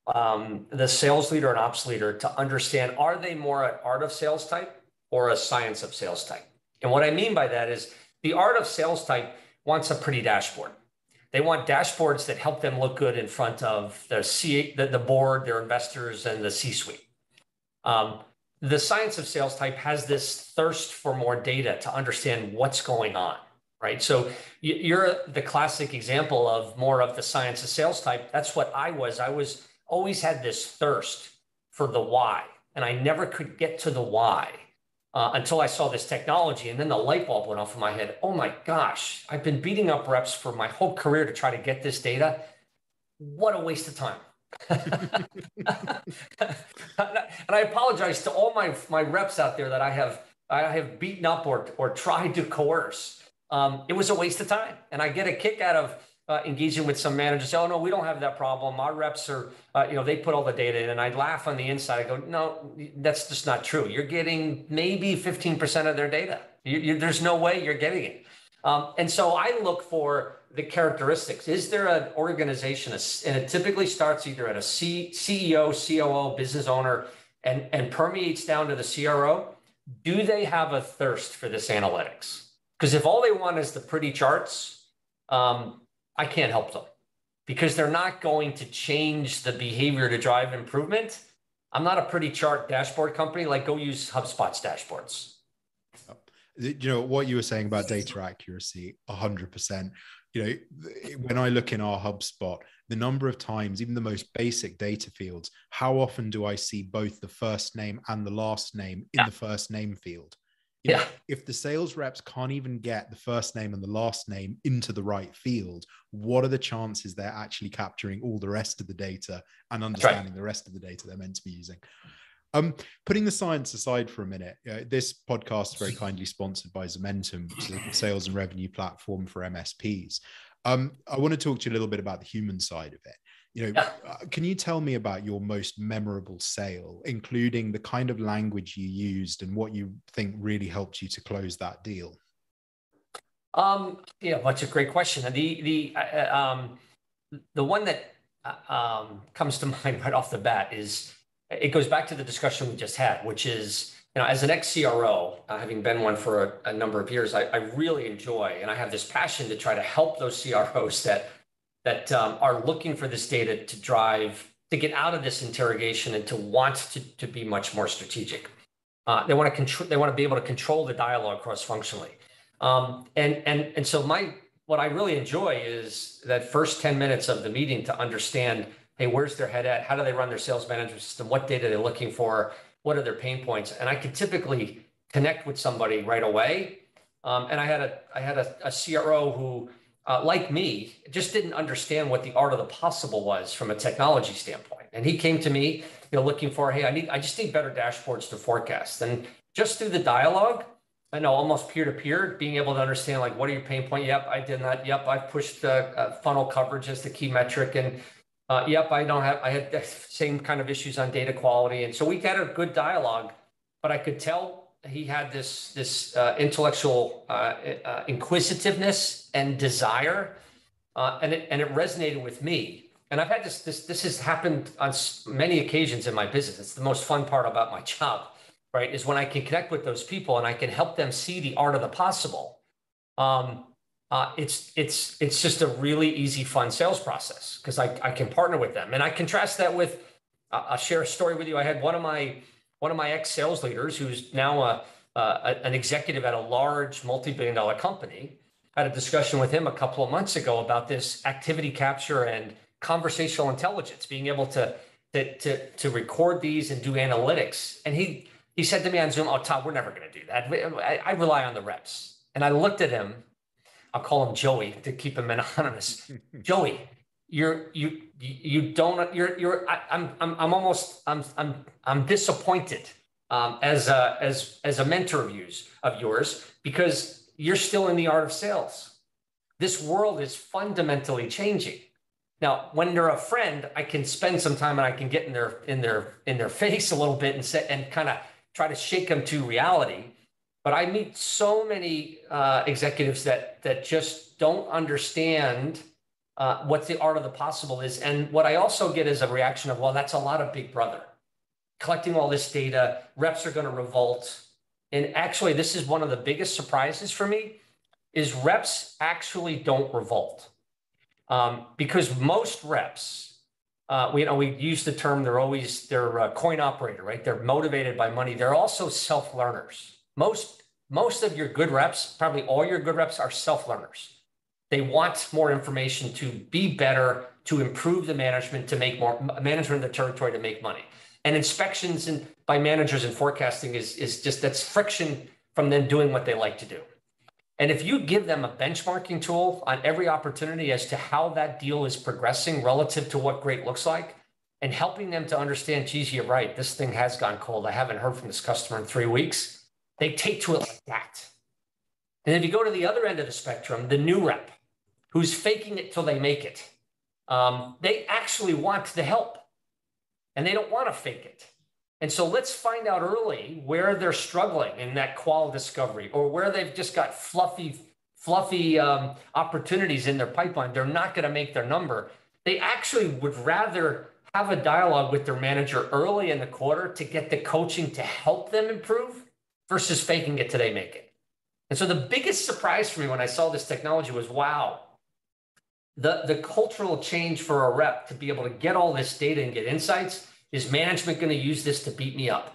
the sales leader and ops leader to understand, are they more an art of sales type or a science of sales type? And what I mean by that is the art of sales type wants a pretty dashboard. They want dashboards that help them look good in front of the board, their investors, and the C-suite. The science of sales type has this thirst for more data to understand what's going on, right? So you're the classic example of more of the science of sales type. That's what I was. I always had this thirst for the why, and I never could get to the why until I saw this technology, and then the light bulb went off in my head. Oh my gosh, I've been beating up reps for my whole career to try to get this data. What a waste of time. And I apologize to all my reps out there that I have beaten up or tried to coerce. It was a waste of time, and I get a kick out of engaging with some managers. Say, oh no, we don't have that problem. Our reps are, they put all the data in, and I laugh on the inside. I go, no, that's just not true. You're getting maybe 15% of their data. There's no way you're getting it. And so I look for the characteristics. Is there an organization, and it typically starts either at a CEO, COO, business owner, and permeates down to the CRO. Do they have a thirst for this analytics? Because if all they want is the pretty charts, I can't help them. because they're not going to change the behavior to drive improvement. I'm not a pretty chart dashboard company. Like, go use HubSpot's dashboards. You know, what you were saying about data accuracy, 100%. You know, when I look in our HubSpot, the number of times, even the most basic data fields, how often do I see both the first name and the last name in the first name field? You know, if the sales reps can't even get the first name and the last name into the right field, what are the chances they're actually capturing all the rest of the data and understanding the rest of the data they're meant to be using? Putting the science aside for a minute, this podcast is very kindly sponsored by Zementum, which is a sales and revenue platform for MSPs. I want to talk to you a little bit about the human side of it. You know, can you tell me about your most memorable sale, including the kind of language you used and what you think really helped you to close that deal? Yeah, that's a great question. The one that comes to mind right off the bat is, it goes back to the discussion we just had, which is, you know, as an ex-CRO, having been one for a number of years, I really enjoy, and I have this passion to try to help those CROs that are looking for this data to get out of this interrogation and to want to be much more strategic. They want to be able to control the dialogue cross-functionally. And so what I really enjoy is that first 10 minutes of the meeting to understand, hey, where's their head at? How do they run their sales management system? What data are they looking for? What are their pain points? And I could typically connect with somebody right away. And I had a CRO who, like me, just didn't understand what the art of the possible was from a technology standpoint. And he came to me, you know, looking for, hey, I just need better dashboards to forecast. And just through the dialogue, I know, almost peer-to-peer, being able to understand, like, what are your pain points? Yep, I did that. Yep, I've pushed funnel coverage as the key metric. And yep, I had the same kind of issues on data quality. And so we had a good dialogue, but I could tell he had this intellectual inquisitiveness and desire, and it resonated with me. And I've had this has happened on many occasions in my business. It's the most fun part about my job, right? Is when I can connect with those people and I can help them see the art of the possible. It's just a really easy, fun sales process because I can partner with them. And I contrast that with, I'll share a story with you. I had one of my ex-sales leaders, who's now an executive at a large multi-billion-dollar company. I had a discussion with him a couple of months ago about this activity capture and conversational intelligence, being able to record these and do analytics. And he said to me on Zoom, "Oh, Todd, we're never going to do that. I rely on the reps." And I looked at him. I'll call him Joey to keep him anonymous. Joey, I'm disappointed as a mentor of yours, because you're still in the art of sales. This world is fundamentally changing. Now, when they're a friend, I can spend some time and I can get in their face a little bit and kind of try to shake them to reality. But I meet so many executives that just don't understand what the art of the possible is. And what I also get is a reaction of, well, that's a lot of Big Brother. Collecting all this data, reps are going to revolt. And actually, this is one of the biggest surprises for me, is reps actually don't revolt. Because most reps, we use the term, they're a coin operator, right? They're motivated by money. They're also self-learners. Most of your good reps, probably all your good reps, are self-learners. They want more information to be better, to improve the management, to make more management of the territory, to make money. And inspections by managers and forecasting is just, that's friction from them doing what they like to do. And if you give them a benchmarking tool on every opportunity as to how that deal is progressing relative to what great looks like, and helping them to understand, geez, you're right, this thing has gone cold. I haven't heard from this customer in 3 weeks. They take to it like that. And if you go to the other end of the spectrum, the new rep, who's faking it till they make it, they actually want the help and they don't want to fake it. And so let's find out early where they're struggling in that qual discovery, or where they've just got fluffy opportunities in their pipeline. They're not going to make their number. They actually would rather have a dialogue with their manager early in the quarter to get the coaching to help them improve versus faking it till they make it. And so the biggest surprise for me when I saw this technology was, wow, the cultural change for a rep to be able to get all this data and get insights. Is management going to use this to beat me up?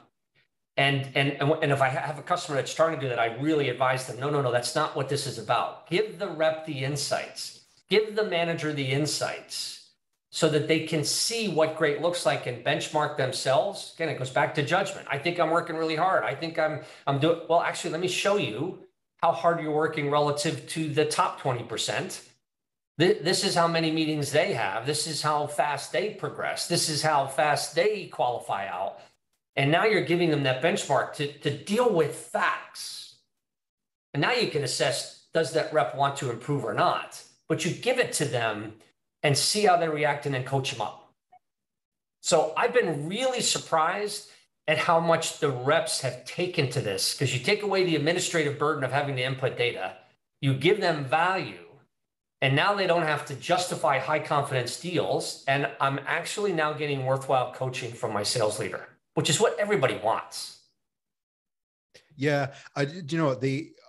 And if I have a customer that's starting to do that, I really advise them, no, that's not what this is about. Give the rep the insights. Give the manager the insights so that they can see what great looks like and benchmark themselves. Again, it goes back to judgment. I think I'm working really hard. I think I'm doing, well, actually, let me show you how hard you're working relative to the top 20%. This is how many meetings they have. This is how fast they progress. This is how fast they qualify out. And now you're giving them that benchmark to deal with facts. And now you can assess, does that rep want to improve or not? But you give it to them and see how they react and then coach them up. So I've been really surprised at how much the reps have taken to this, because you take away the administrative burden of having to input data, you give them value, and now they don't have to justify high confidence deals. And I'm actually now getting worthwhile coaching from my sales leader, which is what everybody wants. Yeah, do you know what,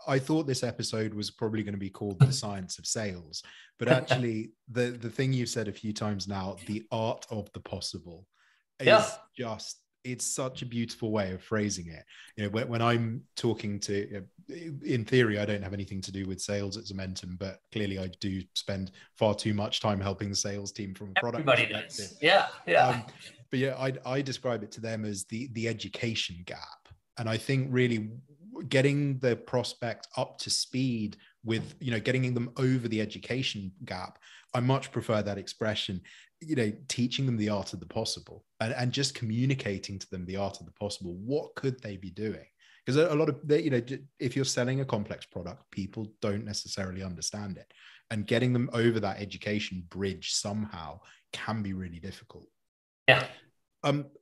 I thought this episode was probably going to be called The Science of Sales, but actually the thing you've said a few times now, the art of the possible, is just, it's such a beautiful way of phrasing it. You know, when I'm talking to, in theory, I don't have anything to do with sales at Zementum, but clearly I do spend far too much time helping the sales team from a product perspective. Does. Yeah. But yeah, I describe it to them as the education gap. And I think really getting the prospect up to speed with, getting them over the education gap, I much prefer that expression, teaching them the art of the possible and just communicating to them the art of the possible. What could they be doing? Because a lot of, if you're selling a complex product, people don't necessarily understand it. And getting them over that education bridge somehow can be really difficult. Yeah.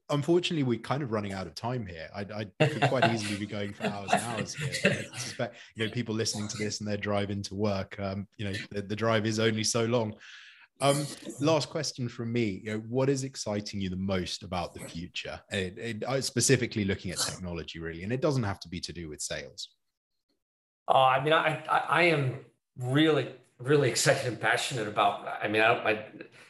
Unfortunately, we're kind of running out of time here. I could quite easily be going for hours and hours here. I suspect, people listening to this and they're driving to work, the drive is only so long. Last question from me, what is exciting you the most about the future? Specifically looking at technology, really, and it doesn't have to be to do with sales. I am really, really excited and passionate about,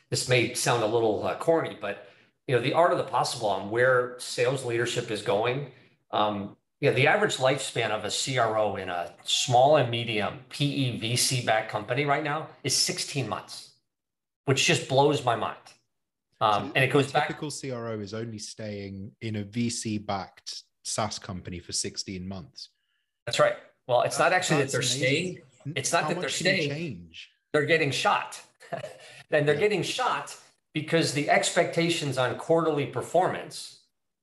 this may sound a little corny, but the art of the possible on where sales leadership is going. The average lifespan of a CRO in a small and medium PE VC backed company right now is 16 months, which just blows my mind. And it goes back. Typical CRO is only staying in a VC backed SaaS company for 16 months. That's right. Well, it's not actually that they're staying. It's not that they're staying. They're getting shot. And they're getting shot because the expectations on quarterly performance,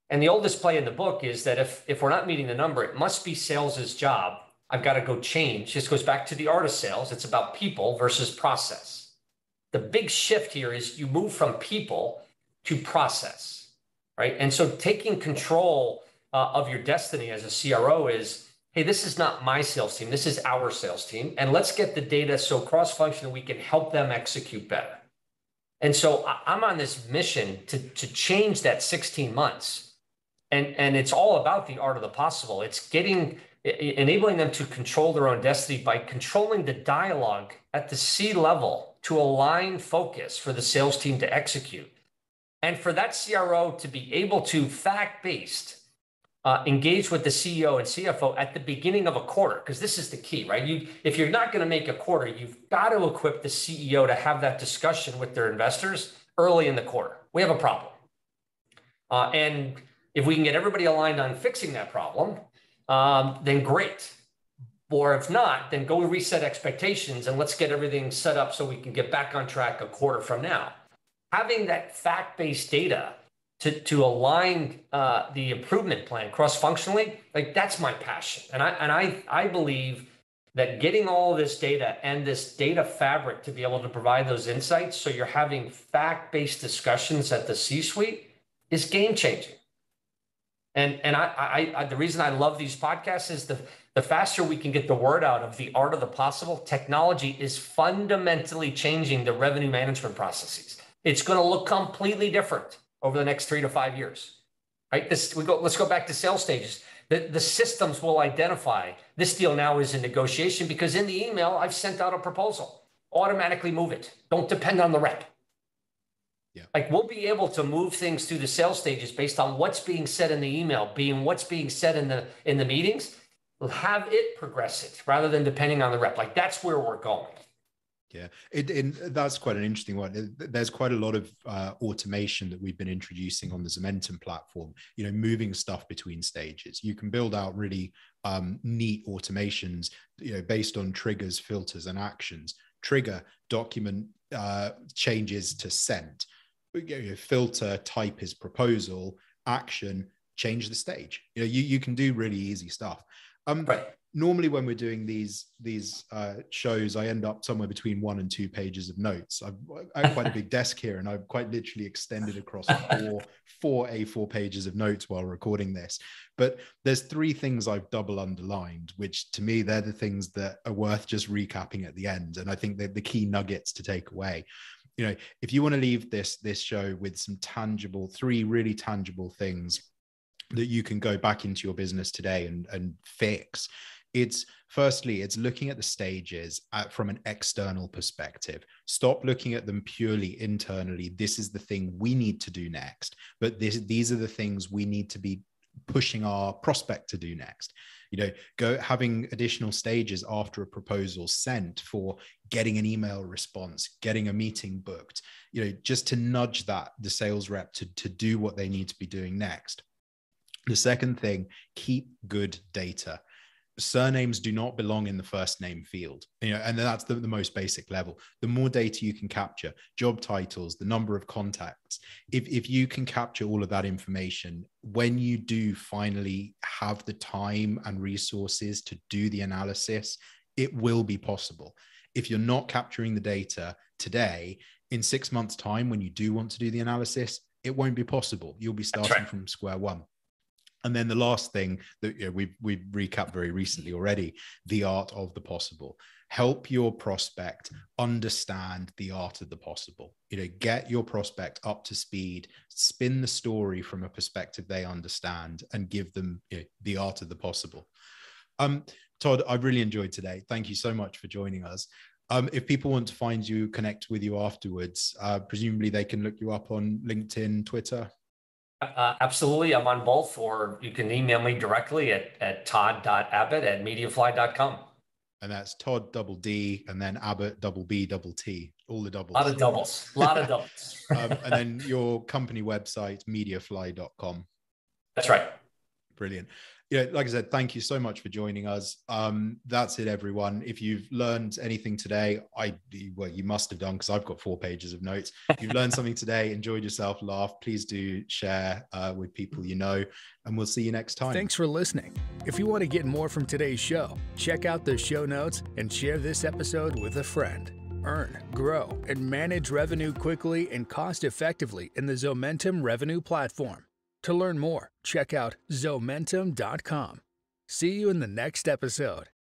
and the oldest play in the book is that if we're not meeting the number, it must be sales's job. I've got to go change. This goes back to the art of sales. It's about people versus process. The big shift here is you move from people to process, right? And so taking control of your destiny as a CRO is, hey, this is not my sales team. This is our sales team. And let's get the data so cross-functional we can help them execute better. And so I'm on this mission to change that 16 months. And it's all about the art of the possible. It's enabling them to control their own destiny by controlling the dialogue at the C level to align focus for the sales team to execute. And for that CRO to be able to fact-based engage with the CEO and CFO at the beginning of a quarter, because this is the key, right? If you're not going to make a quarter, you've got to equip the CEO to have that discussion with their investors early in the quarter. We have a problem. And if we can get everybody aligned on fixing that problem, then great. Or if not, then go reset expectations and let's get everything set up so we can get back on track a quarter from now. Having that fact-based data to align the improvement plan cross-functionally, like that's my passion. And I believe that getting all of this data and this data fabric to be able to provide those insights so you're having fact-based discussions at the C-suite is game-changing. And the reason I love these podcasts is the faster we can get the word out of the art of the possible. Technology is fundamentally changing the revenue management processes. It's going to look completely different over the next 3 to 5 years, right? Let's go back to sales stages. The systems will identify this deal now is in negotiation because in the email, I've sent out a proposal. automatically move it. Don't depend on the rep. Yeah. Like we'll be able to move things through the sales stages based on what's being said in the email, being what's being said in the meetings. We'll have it progress it rather than depending on the rep. Like that's where we're going. Yeah, that's quite an interesting one. There's quite a lot of automation that we've been introducing on the Zomentum platform, moving stuff between stages. You can build out really neat automations, based on triggers, filters, and actions. Trigger, document changes to sent. Filter, type is proposal. Action, change the stage. You can do really easy stuff. Right. Normally when we're doing these shows, I end up somewhere between 1 and 2 pages of notes. I have quite a big desk here, and I've quite literally extended across four A4 pages of notes while recording this. But there's 3 things I've double underlined, which to me, they're the things that are worth just recapping at the end. And I think they're the key nuggets to take away. If you want to leave this show with some 3 really tangible things that you can go back into your business today and fix, it's looking at the stages from an external perspective. Stop looking at them purely internally. This is the thing we need to do next, but these are the things we need to be pushing our prospect to do next. Go having additional stages after a proposal sent for getting an email response, getting a meeting booked, just to nudge the sales rep to do what they need to be doing next. The second thing, keep good data. Surnames do not belong in the first name field, and that's the most basic level. The more data you can capture, job titles, the number of contacts, if you can capture all of that information, when you do finally have the time and resources to do the analysis, it will be possible. If you're not capturing the data today, in 6 months' time, when you do want to do the analysis, it won't be possible. You'll be starting from square one. And then the last thing that we've recapped very recently already, the art of the possible. Help your prospect understand the art of the possible. Get your prospect up to speed, spin the story from a perspective they understand, and give them the art of the possible. Todd, I've really enjoyed today. Thank you so much for joining us. If people want to find you, connect with you afterwards, presumably they can look you up on LinkedIn, Twitter. Absolutely. I'm on both, or you can email me directly at todd.abbott@mediafly.com. And that's Todd double D and then Abbott double B double T, all the doubles. A lot of doubles. And then your company website, mediafly.com. That's right. Brilliant. Like I said, thank you so much for joining us. That's it, everyone. If you've learned anything today, you must have done, because I've got 4 pages of notes. If you've learned something today, enjoyed yourself, laughed, please do share with people and we'll see you next time. Thanks for listening. If you want to get more from today's show, check out the show notes and share this episode with a friend. Earn, grow, and manage revenue quickly and cost-effectively in the Zomentum Revenue Platform. To learn more, check out Zomentum.com. See you in the next episode.